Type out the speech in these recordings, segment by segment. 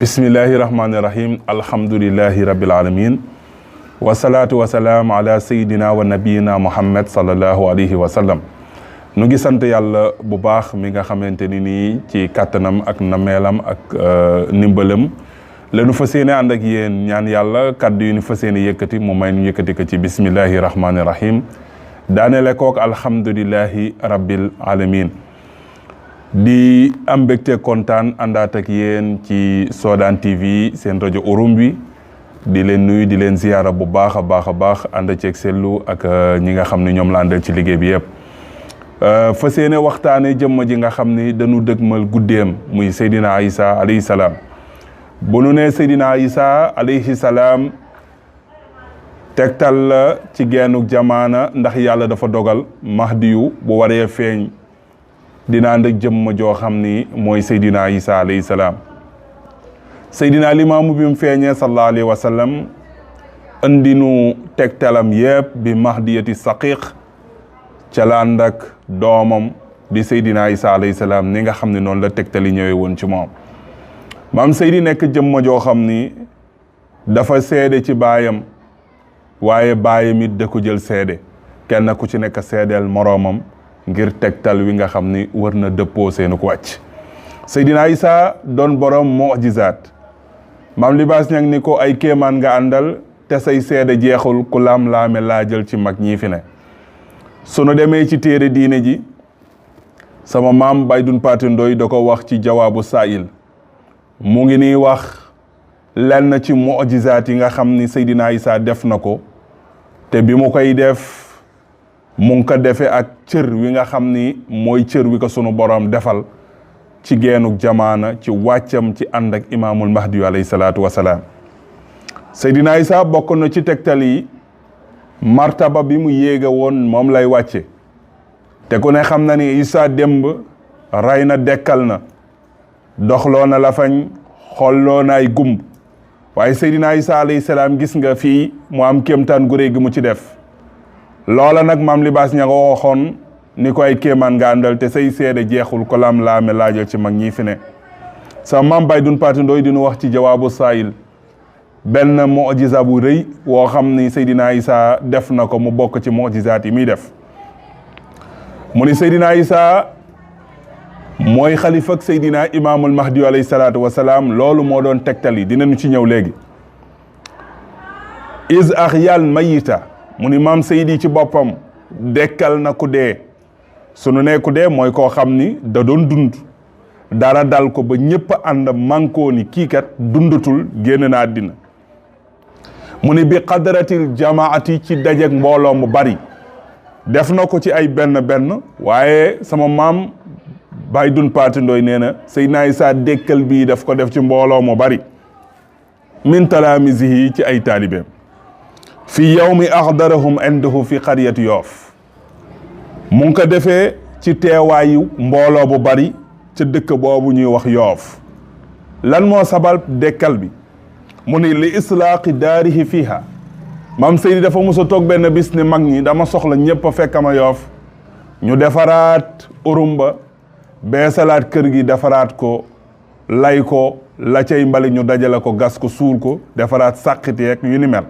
bismillahi rahmani rahim alhamdulillahi rabbil alamin wasalaatu wasalaam ala sayidina wa nabiyina muhammad sallallahu alayhi wa sallam. nu ngi sant yàlla bu baax mi nga xamante ni nii ci kàttanam ak nameelam ak ndimbalam la nu fas yéene ànd ak yéen ñaan yàlla kàddu yu nu fas yéene yëkkati mu may nu yëkkati ko ci bismillahi rahmani rahim daanele kook alhamdulillahi rabbil alamin. di am mbégte kontaan àndaat ak yéen ci Soodaan TV seen rajo Urum bi di leen nuyu di leen ziyaara bu baax a baax ànd ceeg seetlu ak ñi nga xam ne ñoom la àndal ci liggéey bi yëpp. fas yéene waxtaane jëmm ji nga xam ni dañu dëgmal guddeem muy Seydina Isa alayhi salaam. bu nu nee Seydina Isa alayhi salaam tegtal la ci geenug jamaana ndax yàlla dafa dogal mahdiyu bu waree feeñ dina ànd ak jëmm joo xam ni mooy Seydina Isa alayhi salaam. Seydina Limaamu bi mu feeñee sallallahu alayhi wa sallam andi nu tegtalam yëpp bi mahdiyati saqiq ca la ànd ak doomam di Seydina Isa alayhi salaam ni nga xam ne noonu la tegtali ñëwee woon ci moom. maam Seydi nekk jëmm joo xam ni dafa seede ci baayam waaye baayam it da ko jël seede kenn ku ci nekk seedeel moroomam ngir tegtal wi nga xam ni war na dëppoo seenu ko wàcc. Seydina Isa doon borom mu'jizaat maam Libaas Ñaŋ ni ko ay kéemaan nga àndal te say seede jeexul ku laam-laame laa jël ci mag ñii fi ne. sunu demee ci téere diine ji sama maam Baydun Paate Ndoy da ko wax ci jawaabu saa'il mu ngi nii wax lenn ci mu'jizaat yi nga xam ni Seydina Isa def na ko te bi mu koy def mu ngi ko defee ak cër wi nga xam ni mooy cër wi ko sunu borom defal ci geenug jamaana ci wàccam ci ànd ak imaamul mahdi alayhi salaatu wasalaam. Seydina Isa bokk na ci tegtal yi martaba bi mu yéega woon moom lay wàcce te ku ne xam na ni Isa démb ray na dekkal na doxloo na lafañ xolloo na ay gumb waaye Seydina Isa alayhi salaam gis nga fii mu am kéemtaan gu réy gi mu ci def. loola nag maam Libaas Ñaŋ waxoon ni ko ay kéemaan nga àndal te say seede jeexul ko lam laame laajal ci mag ñii fi ne. sa maam Baydun Paate Ndoy dinu wax ci jawaabu saayil benn mu'jiza bu rëy woo xam ni Seydina Isa def na ko mu bokk ci mu'jizaat yi muy def. mu ni Seydina Isa mooy xalifa ak Seydina imaamul mahdi alayhi salaatu wasalaam loolu moo doon tegtal yi dinañu ci ñëw léegi. is axyal mayita mu ni maam Seydi ci boppam dekkal na ku dee sunu ne ku dee mooy koo xam ni da doon dund dara dal ko ba ñëpp ànd mànkoo ni kii kat dundatul génn na àddina. mu ni bi qadratil jamaati ci dajeg mbooloo mu bari def na ko ci ay benn waaye sama maam Baydun Paate Ndoy nee na Seydina Isa dekkal bii daf ko def ci mbooloo mu bari min talaamisihi ci ay taalibeem fi yawmi axdarahum indahu fi qaryati Yoof mu ngi ko defee ci teewaayu mbooloo bu bari ca dëkk boobu ñuy wax Yoof. lan moo sabal dekkal bi mu ni li islaaqi daarihi fiiha maam Seydi dafa mos a toog benn bis ni mag ñi dama soxla ñëpp a fekk ma Yoof ñu defaraat urumba beesalaat kër gi defaraat ko lay ko la cay mbali ñu dajale ko gas ko suul ko defaraat sàqit yeeg yu ni mel.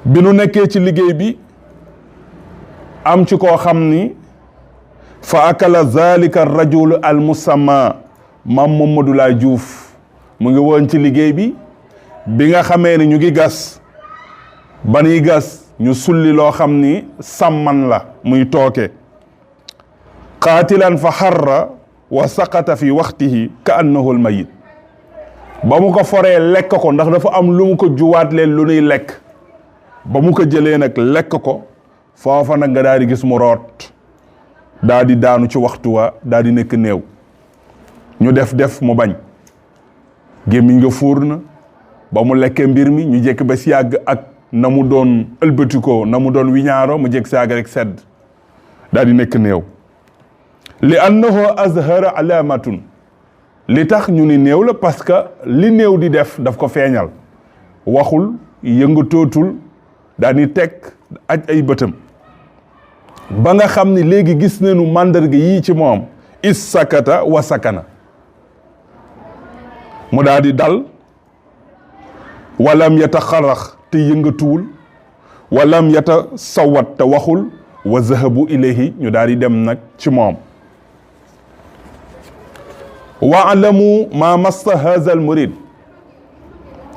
bi nu nekkee ci liggéey bi am ci koo xam ni fa akala zalika rajul al musamma maam Mamadou Laay Juuf mu ngi woon ci liggéey bi nga xamee ni ñu ngi gas ba nuy gas ñu sulli loo xam ni sàmman la muy tooke qaatilan fa xarra wa saqata fi waxtihi ka annahu al mayit ba mu ko foree lekk ko ndax dafa am lu mu ko juwaat leen lu nuy lekk ba mu ko jëlee nag lekk ko foofa nag nga daal di gis mu root daal di daanu ci waxtu wa daal di nekk néew ñu def mu bañ gémmiñ nga fuur na ba mu lekkee mbir mi ñu jekk ba si yàgg ak na mu doon ëlbatikoo na mu doon wiñaaro mu jekk si yàgg rek sedd daal di nekk néew. li annahu azhara alamatun li tax ñu ni néew la parce que li néew di def daf ko feeñal waxul yëngatootul daal di teg aj ay bëtam ba nga xam ni léegi gis nañu màndarga yii ci moom is sakata wa sakana mu daal di dal walam yataxarax te yëngatuwul walam yatasawat te waxul wa zahabu ilayhi ñu daal di dem nag ci moom waalamu ma massa haza al murid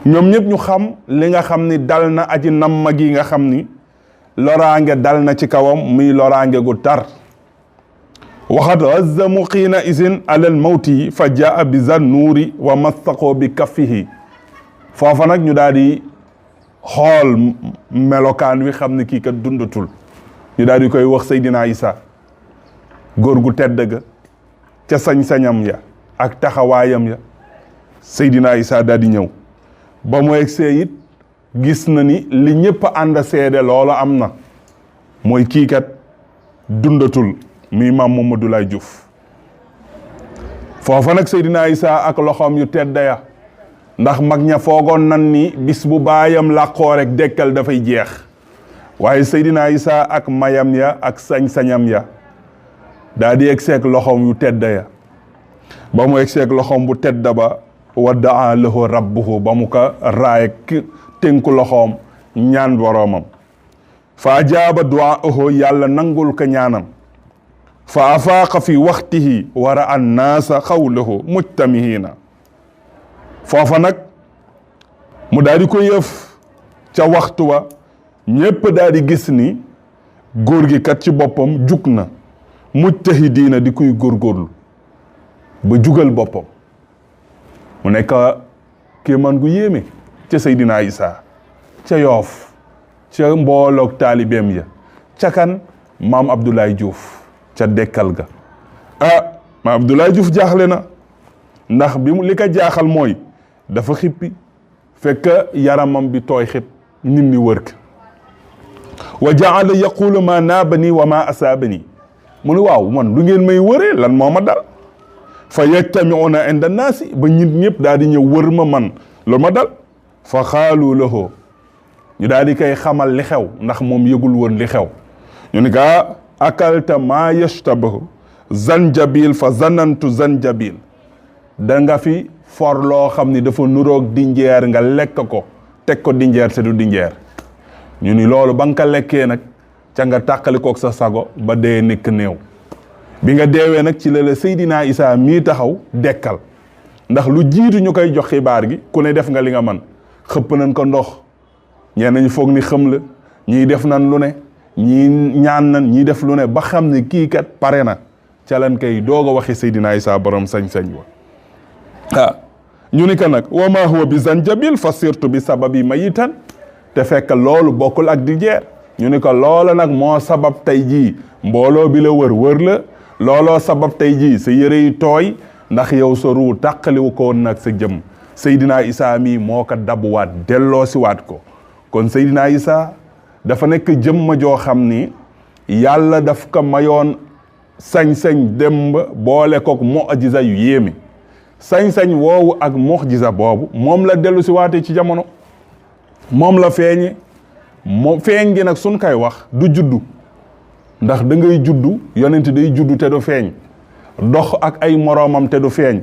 ñoom ñëpp ñu xam li nga xam ni dal na aji namma gi nga xam ni loraange dal na ci kawam muy loraange gu tar waxat azzamu xiina isin alal mawti fa jaa bi zan nuuri wa massaqoo bi kaffihi foofa nag ñu daal di xool melokaan wi xam ne kii kat dundatul ñu daal di koy wax Seydina Isa góor gu tedd ga ca sañ-sañam ya ak taxawaayam ya Seydina Isa daal di ñëw ba mu egsee it gis na ni li ñëpp ànd seede loolu am na mooy kii kat dundatul muy maam Mamadou Laye Diouf foofa nag Seydina Isa ak loxoom yu tedd ya ndax mag ña foogoon nan ni bis bu baayam làqoo rek dekkal dafay jeex waaye Seydina Isa ak mayam ya ak sañ-sañam ya daa di egseeg loxoom yu tedd ya ba mu egseeg loxoom bu tedd ba waddaa lahu rabbuhu ba mu ko raay tënku loxoom ñaan boroomam fa ajaaba du'aahu yàlla nangul ko ñaanam fa afaaqa fi waxtihi wa ra'a annaasa xawlahu mujtamihiina foofa nag mu daal di ko yëf ca waxtu wa ñépp daal di gis ni góor gi kat ci boppam jug na mujtahidiina di kuy góorgóorlu ba jugal boppam mu nekk kéemaan gu yéeme ca Seydina Isa ca Yoof ca mbooloog taalibeem ya ca kan maam Abdoulaye Diouf ca dekkal ga maam Abdoulaye Diouf jaaxle na ndax bi mu li ko jaaxal mooy dafa xippi fekk yaramam bi tooy xip nit ñi wër ka wa jaala yaqulu ma naabani wa ma asaabani mu ne waaw man lu ngeen may wëree lan moo ma dal fa yajtamiuna inda naasi ba nit ñëpp daal di ñëw wër ma man lu ma dal fa xaalu lahu ñu daal di koy xamal li xew ndax moom yëgul woon li xew ñu ne kaa akalta maa yashtabahu zanjabil fa zanantu zanjabil da nga fi for loo xam ni dafa nuroog dinjeer nga lekk ko teg ko dinjeer te du dinjeer ñu ni loolu ba nga ko lekkee nag ca nga tàqalikoog sa sago ba dee nekk néew bi nga deewee nag ci la Seydina Isa mii taxaw dekkal ndax lu jiitu ñu koy jox xibaar gi ku ne def nga li nga man xëpp nañ ko ndox ñenn ñu foog ni xëm la ñii def nan lu ne ñii ñaan nan ñii def lu ne ba xam ne kii kat pare na ca lan kay doog a waxi Seydina Isa borom sañ-sañ wa ñu ni ko nag wa ma huwa bi zanjabil fa sirtu bi sababi mayitan te fekk loolu bokkul ak di jeer ñu ni ko loola nag moo sabab tey jii mbooloo bi la wër la looloo sabab tey jii sa yëre yi tooy ndax yow sa ruu tàqaliwu ko nag sa jëm Seydina Isa mii moo ko dabuwaat delloo si waat ko kon Seydina Isa dafa nekk jëmma joo xam ni yàlla daf ko mayoon sañ-sañ dem boole kook mu'jiza yu yéeme sañ-sañ woowu ak mu'jiza boobu moom la dellu si waate ci jamono moom la feeñe moom feeñ gi nag suñ koy wax du juddu ndax da ngay juddu yonent day juddu te du feeñ dox ak ay moroomam te du feeñ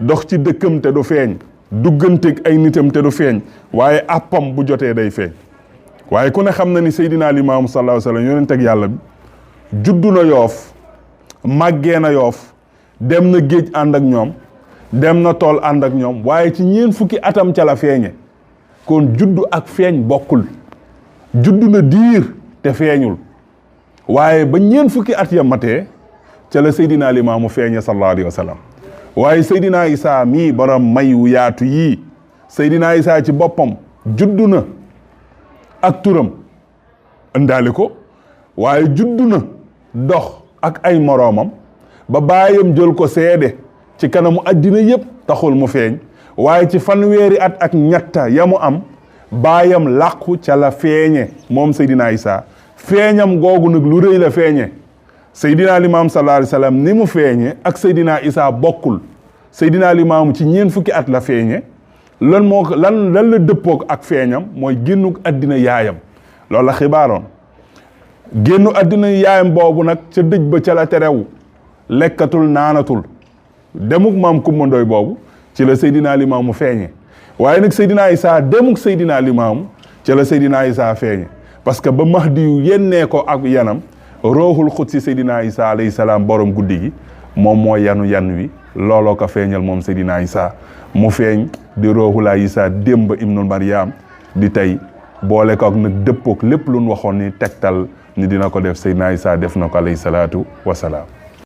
dox ci dëkkam te du feeñ dugganteeg ay nitam te du feeñ waaye àppam bu jotee day feeñ waaye ku ne xam na ni Seydina Limaamu sallallahu alayhi wa sallam yonent ak yàlla bi juddu na Yoof màggee na Yoof dem na géej ànd ak ñoom dem na tool ànd ak ñoom waaye ci ñeen fukki atam ca la feeñe kon juddu ak feeñ bokkul juddu na diir te feeñul waaye ba ñeen fukki at ya matee ca la Seydina Limaamu feeñe sallallahu alayhi wa sallam waaye Seydina Isa mii borom mayu yaatu yii Seydina Isa ci boppam juddu na ak turam indaale ko waaye juddu na dox ak ay moroomam ba baayam jël ko seede ci kanamu addina yépp taxul mu feeñ waaye ci fanweeri at ak ñetta ya mu am baayam làqu ca la feeñe moom Seydina Isa feeñam googu nag lu rëy la feeñe Seydina Limaam sallallahu alayhi wa sallam ni mu feeñe ak Seydina Isa bokkul Seydina Limaamu ci ñeen fukki at la feeñe lan moo ko lan la dëppoog ak feeñam mooy génnuk addina yaayam loolu la xibaaroon génnu addina yaayam boobu nag ca dëj ba ca la terewu lekkatul naanatul demuk maam Kumba Ndoy boobu ci la Seydina Limaamu feeñe waaye nag Seydina Isa demuk Seydina Limaamu ci la Seydina Isa feeñe parce que ba Mahdi yu yennee ko ak yanam rooxul xudsi Seydina Isa alayhi salaam borom guddi gi moom moo yanu yan wi looloo ko feeñal moom Seydina Isa mu feeñ di rooxulaa Isa démb ibnul Maryam di tey boole ko ak nag dëppook lépp lu ñu waxoon ni tegtal ni dina ko def Seydina Isa def na ko alayhi salaatu wasalaam